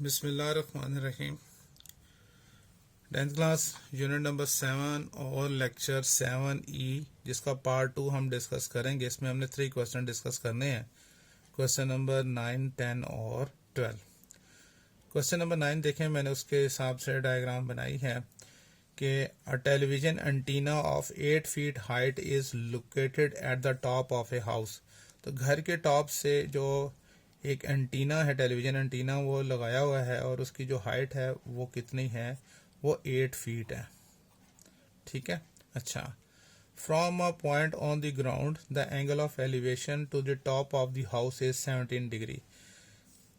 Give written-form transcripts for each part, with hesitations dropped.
बिस्मिल्लाहिर्रहमानिर्रहीम। 10th class unit number 7 और lecture 7E जिसका पार्ट 2 हम डिस्कस करेंगे। इसमें हमने 3 क्वेश्चन डिस्कस करने हैं। क्वेश्चन नंबर 9, 10 और 12। क्वेश्चन नंबर 9 देखें, मैंने उसके हिसाब से डायग्राम बनाई है कि a television antenna of 8 feet height is located at the top of a house. तो घर के टॉप से जो एक एंटीना है, टेलीविजन एंटीना, वो लगाया हुआ है और उसकी जो हाइट है वो कितनी है, वो 8 फीट है। ठीक है। अच्छा, from a point on the ground the angle of elevation to the top of the house is 17 degree.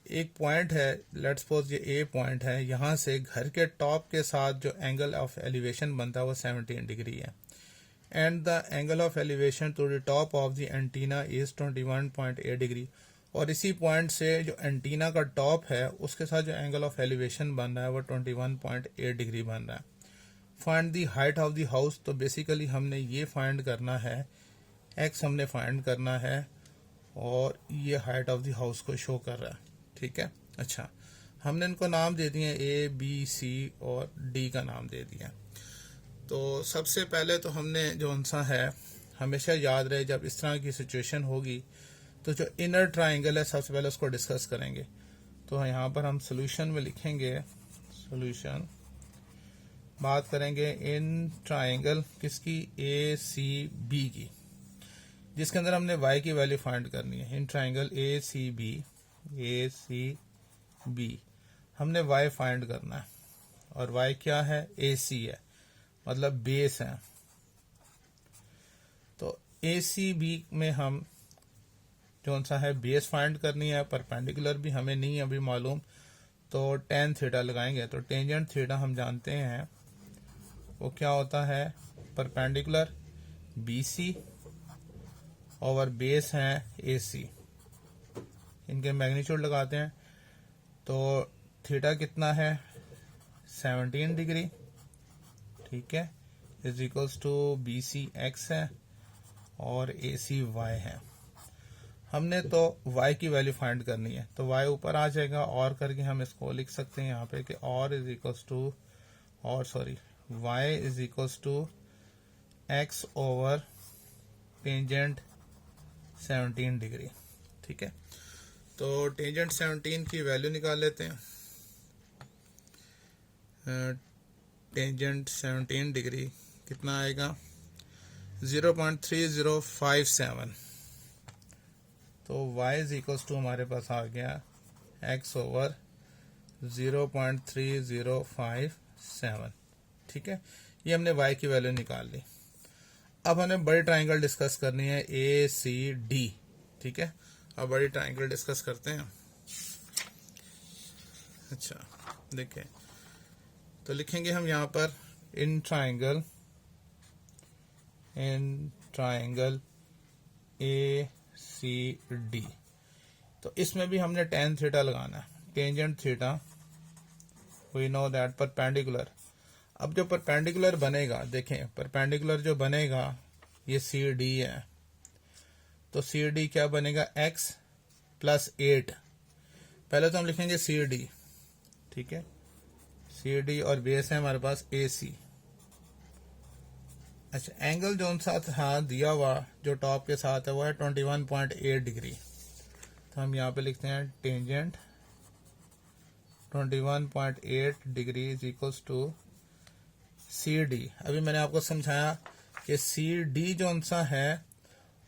एक पॉइंट है, लेट्स सपोज ये ए पॉइंट है, यहाँ से घर के टॉप के साथ जो एंगल ऑफ एलिवेशन बनता है वो 17 डिग्री है। And the angle of elevation to the top of the antenna is 21.8 degree. और इसी पॉइंट से जो एंटीना का टॉप है उसके साथ जो एंगल ऑफ एलिवेशन बन रहा है वो 21.8 डिग्री बन रहा है। Find the height of the house. तो बेसिकली हमने ये फाइंड करना है, एक्स हमने फाइंड करना है और ये हाइट ऑफ द हाउस को शो कर रहा है। ठीक है। अच्छा, हमने इनको नाम दे दिए ए, बी, सी और डी का नाम दे दिया। तो सबसे पहले तो हमने जो सा है, हमेशा याद रहे जब इस तरह की सिचुएशन होगी तो जो इनर ट्राइंगल है सबसे पहले उसको डिस्कस करेंगे। तो यहाँ पर हम सोल्यूशन में लिखेंगे, सोल्यूशन बात करेंगे इन ट्राइंगल किसकी, ए सी बी की, जिसके अंदर हमने y की वैल्यू फाइंड करनी है। In triangle A C B हमने y फाइंड करना है और y क्या है, ए सी है, मतलब बेस है। तो ए सी बी में हम जो सा है बेस फाइंड करनी है, परपेंडिकुलर भी हमें नहीं अभी मालूम, तो tan थीटा लगाएंगे। तो टेंजेंट थीटा हम जानते हैं वो क्या होता है, परपेंडिकुलर BC और बेस है AC। इनके मैग्नीट्यूड लगाते हैं तो थीटा कितना है, 17 डिग्री। ठीक है, is equals to BC x है और AC y है। हमने तो y की वैल्यू फाइंड करनी है, तो y ऊपर आ जाएगा और करके हम इसको लिख सकते हैं यहाँ पे कि और is equals to y is equals to x over tangent 17 degree. ठीक है, तो टेंजेंट 17 की वैल्यू निकाल लेते हैं। टेंजेंट 17 डिग्री कितना आएगा, 0.3057। तो y इज इक्वल्स टू हमारे पास आ गया x ओवर 0.3057। ठीक है, ये हमने y की वैल्यू निकाल ली। अब हमें बड़ी ट्राइंगल डिस्कस करनी है, ए सी डी। ठीक है, अब बड़ी ट्राइंगल डिस्कस करते हैं। अच्छा, देखें तो लिखेंगे हम यहाँ पर इन ट्राइंगल ए सी डी। तो इसमें भी हमने tan थीटा लगाना है, tangent theta we know that perpendicular. अब जो परपेंडिकुलर बनेगा, देखें परपेंडिकुलर जो बनेगा ये सी डी है, तो सी डी क्या बनेगा, x प्लस 8। पहले तो हम लिखेंगे सी डी। ठीक है, सी डी और बेस है हमारे पास ए सी। अच्छा, एंगल जो साथ दिया हुआ जो टॉप के साथ है वो है 21.8 डिग्री। तो हम यहाँ पे लिखते हैं tangent 21.8 degree is equals to C D. अभी मैंने आपको समझाया कि सी डी जो सा है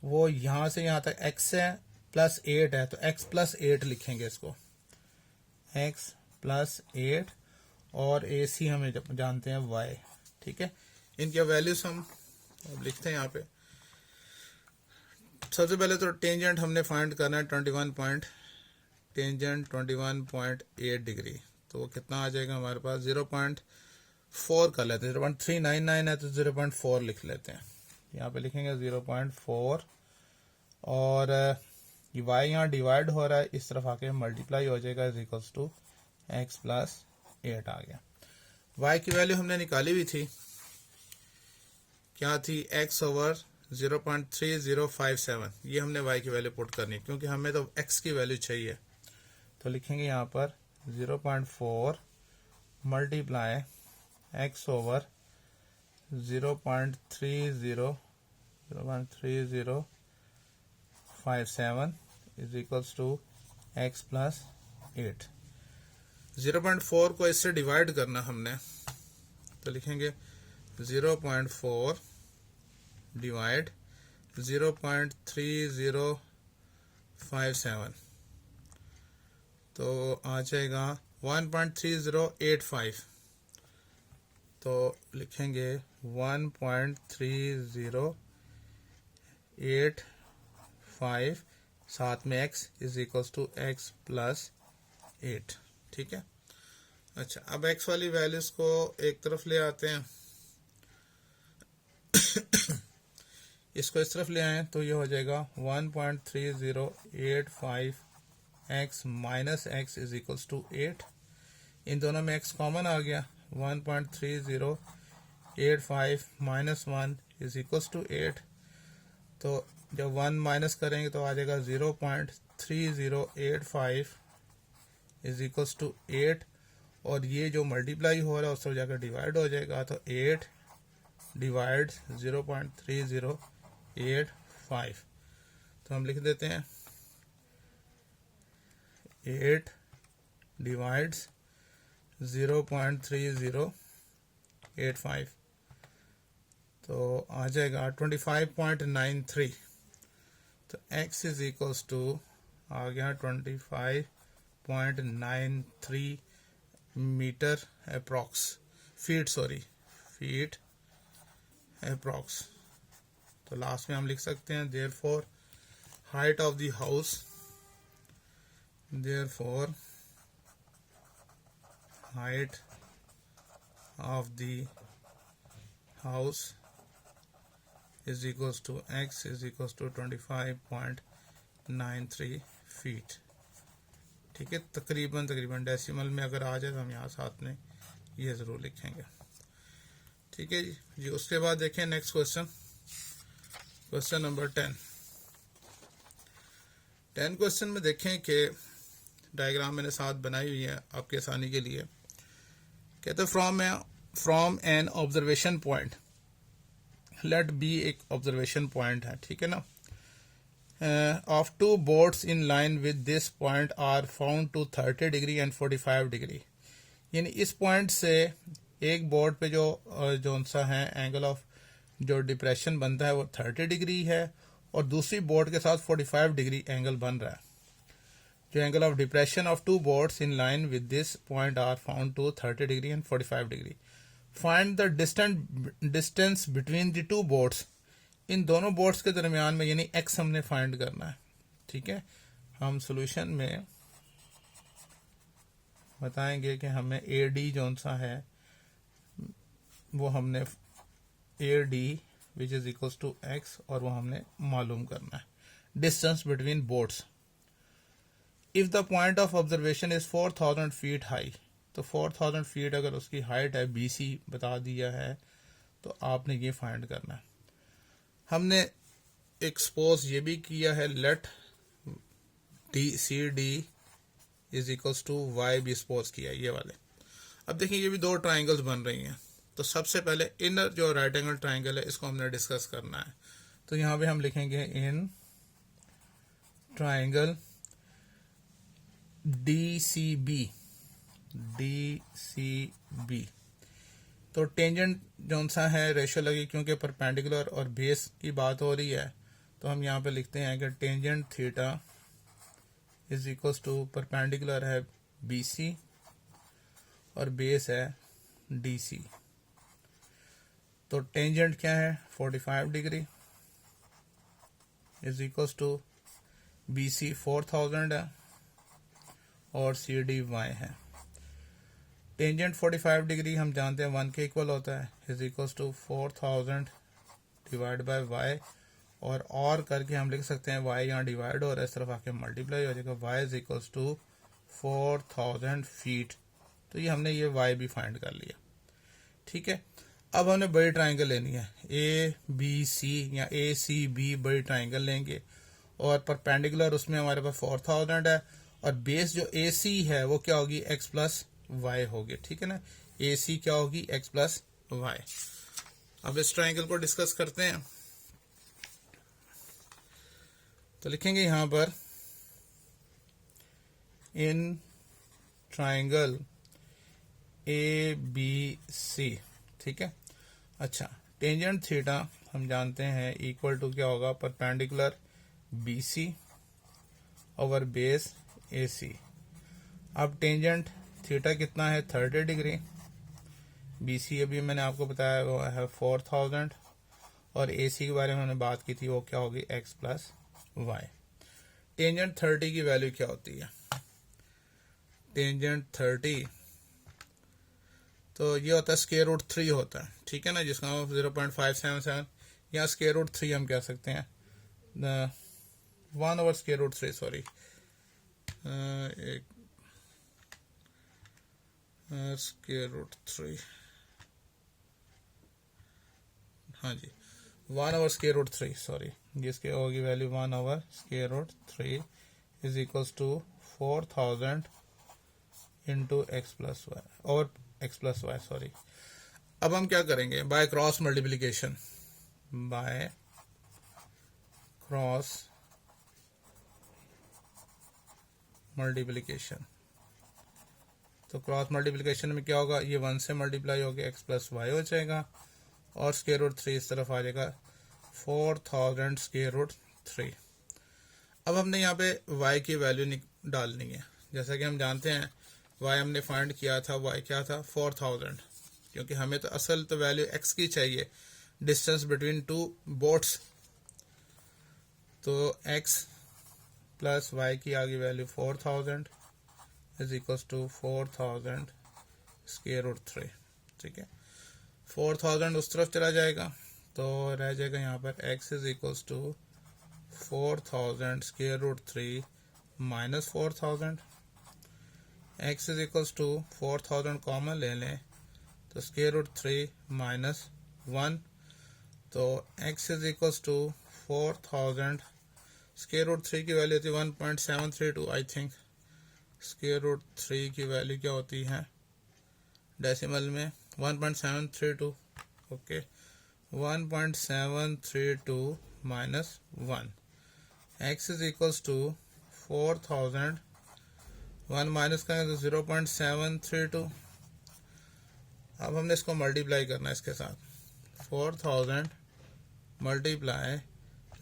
वो यहाँ से यहाँ तक x है प्लस 8 है, तो x प्लस 8 लिखेंगे इसको, x प्लस 8 और ए सी हमें जानते हैं y। ठीक है, इनके वैल्यूज हम अब लिखते हैं यहाँ पे। सबसे पहले तो टेंजेंट हमने फाइंड करना है 21.8 डिग्री। तो वो कितना आ जाएगा हमारे पास, 0.4 कर लेते हैं। 0.399 है तो 0.4 लिख लेते हैं। यहाँ पे लिखेंगे 0.4 और y यहाँ डिवाइड हो रहा है, इस तरफ आके मल्टीप्लाई हो जाएगा, is equals to x plus 8 आ गया। y की वैल्यू हमने निकाली हुई थी, क्या थी, x ओवर 0.3057। ये हमने y की वैल्यू पुट करनी है क्योंकि हमें तो x की वैल्यू चाहिए। तो लिखेंगे यहाँ पर 0.4 multiply x over 0.3057 is equals to x plus 8। 0.4 को इससे डिवाइड करना हमने, तो लिखेंगे 0.4 डिवाइड 0.3057, तो आ जाएगा 1.3085, तो लिखेंगे 1.3085 साथ में x is equals to x plus 8। ठीक है। अच्छा, अब x वाली वैल्यूज को एक तरफ ले आते हैं, इसको इस तरफ ले आए तो ये हो जाएगा 1.3085x minus x is equals to 8। इन दोनों में x कॉमन आ गया, 1.3085 माइनस 1 इज इक्वल्स टू 8, तो जब 1 माइनस करेंगे तो आ जाएगा 0.3085 इज इक्वल्स टू 8, और ये जो मल्टीप्लाई हो रहा है उससे जाकर डिवाइड हो जाएगा, तो 8 डिवाइड 0.3085, तो हम लिख देते हैं 8 डिवाइड्स 0.3085, तो आ जाएगा 25.93, तो x इज इक्वल्स टू आ गया 25.93 मीटर अप्रॉक्स, फीट अप्रॉक्स। तो लास्ट में हम लिख सकते हैं therefore height of the house, therefore height of the house is equals to x is equals to 25.93 feet. ठीक है, तकरीबन डेसिमल में अगर आ जाए तो हम यहाँ साथ में ये जरूर लिखेंगे। ठीक है जी। उसके बाद देखें next question, question number 10 question में देखें कि डायग्राम मैंने साथ बनाई हुई है आपके आसानी के लिए। कहते from an observation point, let B एक ऑब्जर्वेशन पॉइंट है, ठीक है ना, of two boards in line with this point are found to 30 degree and 45 degree, यानी इस पॉइंट से एक बोर्ड पे जो सा है एंगल ऑफ जो डिप्रेशन बनता है वो 30 डिग्री है, और दूसरी बोर्ड के साथ 45 डिग्री एंगल बन रहा है। जो angle of depression of two boards in line with this point are found to 30 degree and 45 degree. Find the distance between the two boards, इन दोनों बोर्ड्स के दरमियान में यानी x हमने फाइंड करना है। ठीक है, हम सॉल्यूशन में बताएंगे कि हमें AD जो सा है वो हमने AD which is equals to x, और वो हमने मालूम करना है distance between boards. If the point of observation is 4000 feet high, तो 4000 फीट अगर उसकी हाइट है, BC बता दिया है, तो आपने ये फाइंड करना है। हमने एक्सपोज ये भी किया है, let CD is equals to y भी एक्सपोज किया है, ये वाले। अब देखिए ये भी दो ट्राइंगल्स बन रही हैं, तो सबसे पहले इनर जो राइट एंगल ट्राइंगल है इसको हमने डिस्कस करना है। तो यहाँ पे हम लिखेंगे इन ट्राइंगल DCB, तो टेंजेंट जो सा है रेशियो लगी, क्योंकि परपेंडिकुलर और बेस की बात हो रही है, तो हम यहाँ पे लिखते हैं कि tangent theta is equals to perpendicular है BC और बेस है DC। तो टेंजेंट क्या है 45 degree is equals to BC 4000 है और CD y है। टेंजेंट 45 डिग्री हम जानते हैं 1 के इक्वल होता है, is equals to 4000 divide by y, और करके हम लिख सकते हैं y यहाँ डिवाइड हो रहा है, इस तरफ आके मल्टीप्लाई हो जाएगा, y is equals to 4000 feet. तो ये हमने ये y भी फाइंड कर लिया। ठीक है, अब हमने बड़ी ट्राइंगल लेनी है, ABC या ACB बड़ी ट्राइंगल लेंगे, और परपेंडिकुलर उसमें हमारे पास 4000 है और बेस जो ए सी है वो क्या होगी, एक्स प्लस वाई होगी, ठीक है ना। ए सी क्या होगी, एक्स प्लस वाई। अब इस ट्राइंगल को डिस्कस करते हैं। तो लिखेंगे यहां पर इन ट्राइंगल ए बी सी, ठीक है। अच्छा, टेंजेंट थीटा हम जानते हैं इक्वल टू क्या होगा, परपेंडिकुलर बी सी ओवर बेस ए सी। अब टेंजेंट थीटा कितना है, 30 डिग्री। बी सी अभी मैंने आपको बताया वो है 4000, और ए सी के बारे में हमने बात की थी, वो क्या होगी, एक्स प्लस वाई। टेंजेंट 30 की वैल्यू क्या होती है, टेंजेंट 30 तो ये होता है स्क्वायर रूट 3 होता है, ठीक है ना, जिसका 0.577, या स्क्वायर रूट 3 हम कह सकते हैं, 1 ओवर स्क्वायर रूट 3, सॉरी, एक स्क्वायर रूट 3, हाँ जी, 1 ओवर स्क्वायर रूट 3, सॉरी, जिसकी होगी value 1 over square root 3 is equals to 4000 into x plus y, और एक्स प्लस वाई, सॉरी। अब हम क्या करेंगे, by cross multiplication, by cross multiplication. तो क्रॉस मल्टीप्लीकेशन में क्या होगा, ये 1 से मल्टीप्लाई होकर एक्स प्लस वाई हो जाएगा, और स्क्वायर रूट 3 इस तरफ आ जाएगा, 4000 स्क्वायर रूट 3। अब हमने यहाँ पे y की वैल्यू डालनी है। जैसा कि हम जानते हैं y हमने फाइंड किया था, y क्या था, 4000, क्योंकि हमें तो असल तो वैल्यू x की चाहिए, डिस्टेंस बिटवीन टू बोट्स। तो x प्लस y की आगे value 4000 is equals to 4000 square root 3, ठीक है। 4000 उस तरफ चला जाएगा, तो रह जाएगा यहाँ पर x is equals to 4000 square root 3 minus 4000, x is equals to 4000 common ले लें तो स्क्वायर रूट 3 माइनस 1, तो x is equals to 4000 square root 3 की वैल्यू होती है 1.732, आई थिंक स्क्वायर रूट 3 की वैल्यू क्या होती है डेसिमल में, 1.732, okay, 1.732 minus 1, x is equals to 4000, 1 minus करें तो 0.732। अब हमने इसको मल्टीप्लाई करना है इसके साथ, 4000 मल्टीप्लाई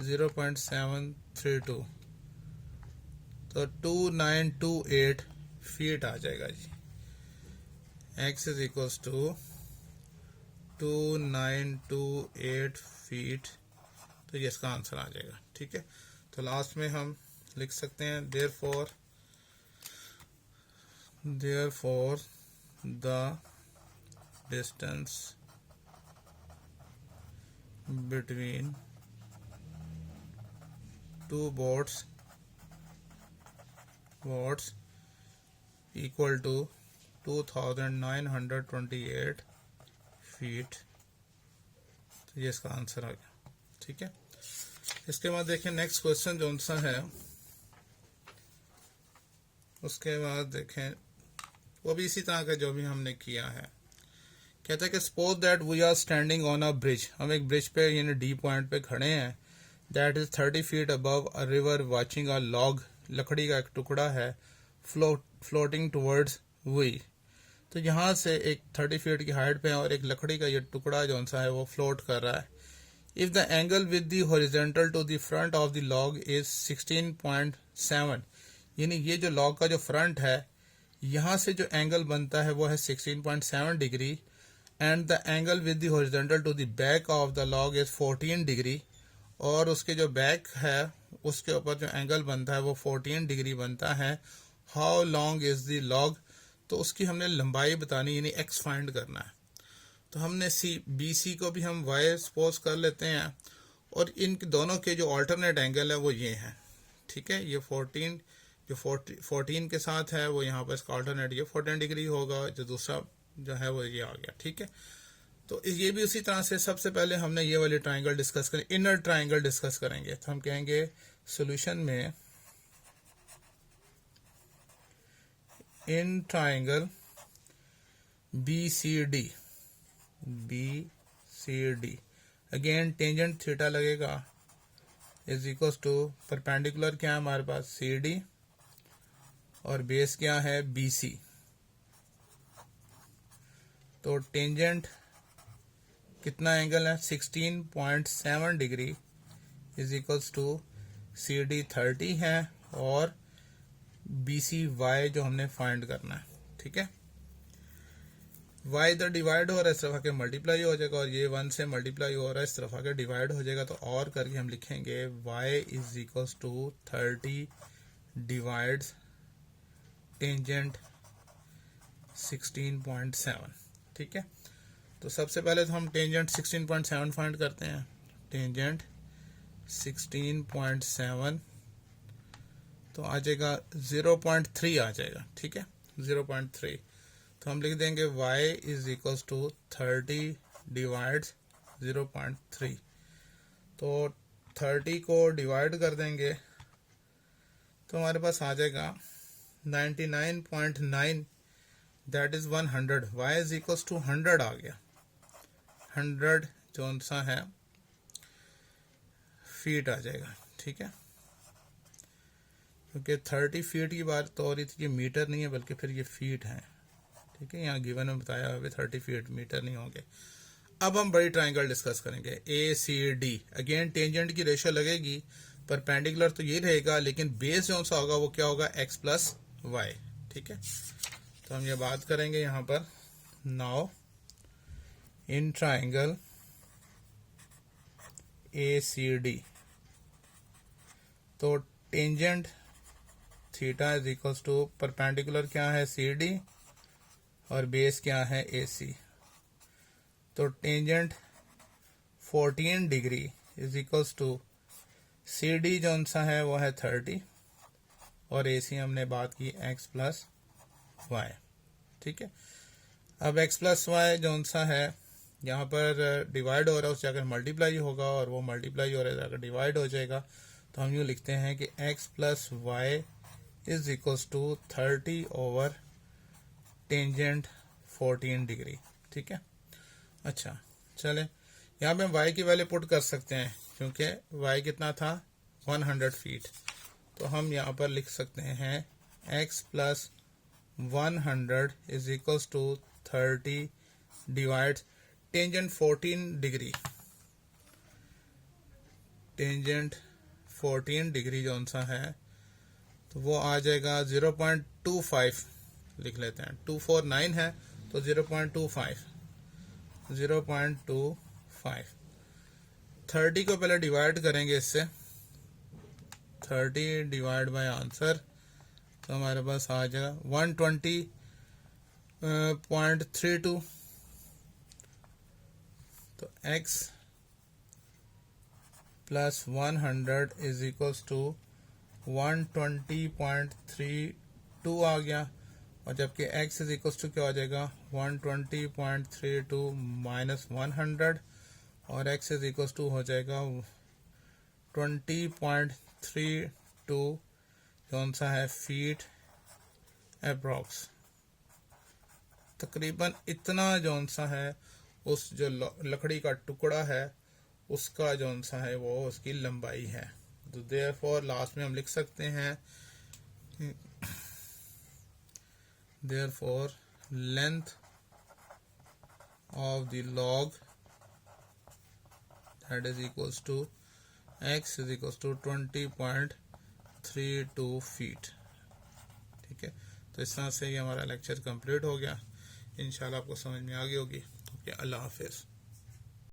0.732, तो 2928 फीट आ जाएगा जी। x is equals to 2928 feet, तो ये इसका आंसर आ जाएगा, ठीक है। तो लास्ट में हम लिख सकते हैं therefore the distance between two boats equal to 2928 feet, तो ये इसका आंसर आ गया, ठीक है। इसके बाद देखें नेक्स्ट क्वेश्चन जो सा है, उसके बाद देखें वो भी इसी तरह का जो भी हमने किया है। कहता है कि suppose that we are standing on a bridge, हम एक ब्रिज पे यानी डी पॉइंट पे खड़े हैं, that is 30 feet above a river watching a log, लकड़ी का एक टुकड़ा है, फ्लोटिंग टुवर्ड्स वी। तो यहाँ से एक 30 फीट की हाइट पे है और एक लकड़ी का ये टुकड़ा जो सा है वो फ्लोट कर रहा है। If the angle with the horizontal to the front of the log is 16.7, यानी ये जो लॉग का जो फ्रंट है यहाँ से जो एंगल बनता है वो है 16.7 degree, and the angle with the horizontal to the back of the log is 14 degree, और उसके जो बैक है उसके ऊपर जो एंगल बनता है वो 14 डिग्री बनता है। How long is the log, तो उसकी हमने लंबाई बतानी यानी एक्स फाइंड करना है। तो हमने बी सी को भी हम वाई सपोज कर लेते हैं, और इन दोनों के जो अल्टरनेट एंगल है वो ये हैं, ठीक है। ये 14 जो 14 के साथ है वो यहाँ पर इसका अल्टरनेट ये 14 डिग्री होगा, जो दूसरा जो है वो ये आ गया, ठीक है। तो ये भी उसी तरह से सबसे पहले हमने ये वाली ट्राइंगल डिस्कस करें, इनर ट्राइंगल डिस्कस करेंगे। तो हम कहेंगे सॉल्यूशन में in triangle BCD, again tangent theta लगेगा इज इक्वल टू परपेंडिकुलर क्या है हमारे पास CD और बेस क्या है BC। तो टेंजेंट कितना एंगल है 16.7 degree is equals to CD 30 है और BCY जो हमने फाइंड करना है। ठीक है, y इधर डिवाइड हो रहा है, इस तरफ आके मल्टीप्लाई हो जाएगा और ये 1 से मल्टीप्लाई हो रहा है, इस तरफ आके डिवाइड हो जाएगा। तो और करके हम लिखेंगे y is equals to 30 divides tangent 16.7। ठीक है, तो सबसे पहले तो हम टेंजेंट 16.7 फाइंड करते हैं। टेंजेंट 16.7 तो आ जाएगा 0.3 आ जाएगा। ठीक है, 0.3 तो हम लिख देंगे y is equals to 30 divides 0.3। तो 30 को डिवाइड कर देंगे तो हमारे पास आ जाएगा 99.9 that is 100। y is equals to 100 आ गया। 100 जो सा है फीट आ जाएगा। ठीक है, क्योंकि 30 फीट की बात तो हो रही थी, ये मीटर नहीं है बल्कि फिर ये फीट है। ठीक है, यहाँ गिवन में बताया हुआ 30 फीट, मीटर नहीं होंगे। अब हम बड़ी ट्राइंगल डिस्कस करेंगे ACD। अगेन टेंजेंट की रेशो लगेगी, परपेंडिकुलर तो ये रहेगा लेकिन बेस जो सा होगा वो क्या होगा x प्लस वाई। ठीक है, तो हम ये बात करेंगे यहाँ पर। नाउ इन ट्राइंगल ACD तो tangent theta is equals to perpendicular क्या है CD और बेस क्या है AC। तो tangent 14 degree is equals to CD जो सा है वो है 30 और AC हमने बात की x प्लस वाई। ठीक है, अब x प्लस वाई जो सा है यहाँ पर डिवाइड हो रहा है, उस जाकर मल्टीप्लाई होगा और वो मल्टीप्लाई हो रहा है जाकर डिवाइड हो जाएगा। तो हम यूँ लिखते हैं कि x plus y is equals to 30 over tangent 14 degree. ठीक है, अच्छा चले यहाँ पे हम y की वैल्यू पुट कर सकते हैं क्योंकि y कितना था 100 फीट। तो हम यहाँ पर लिख सकते हैं x plus 100 is equals to 30 divide tangent 14 degree. Tangent 14 degree जो सा है तो वो आ जाएगा 0.25 लिख लेते हैं। 249 है तो 0.25 30 को पहले डिवाइड करेंगे इससे, 30 डिवाइड बाय आंसर तो हमारे पास आ जाएगा 120.32। तो x plus 100 is equals to 120.32 आ गया और जबकि x इज इक्वल्स टू क्या हो जाएगा 120.32 माइनस 100 और x इज इक्वल्स टू हो जाएगा 20.32 कौन सा है फीट अप्रॉक्स। तकरीबन इतना जौन सा है उस जो लकड़ी का टुकड़ा है उसका जौन सा है वो उसकी लंबाई है। तो देयरफॉर लास्ट में हम लिख सकते हैं therefore length of the log that is equals to x is equals to 20.32 feet. ठीक है, तो इस तरह से ये हमारा लेक्चर कंप्लीट हो गया। इंशाल्लाह आपको समझ में आ गई होगी। ओके, अल्लाह हाफिज़।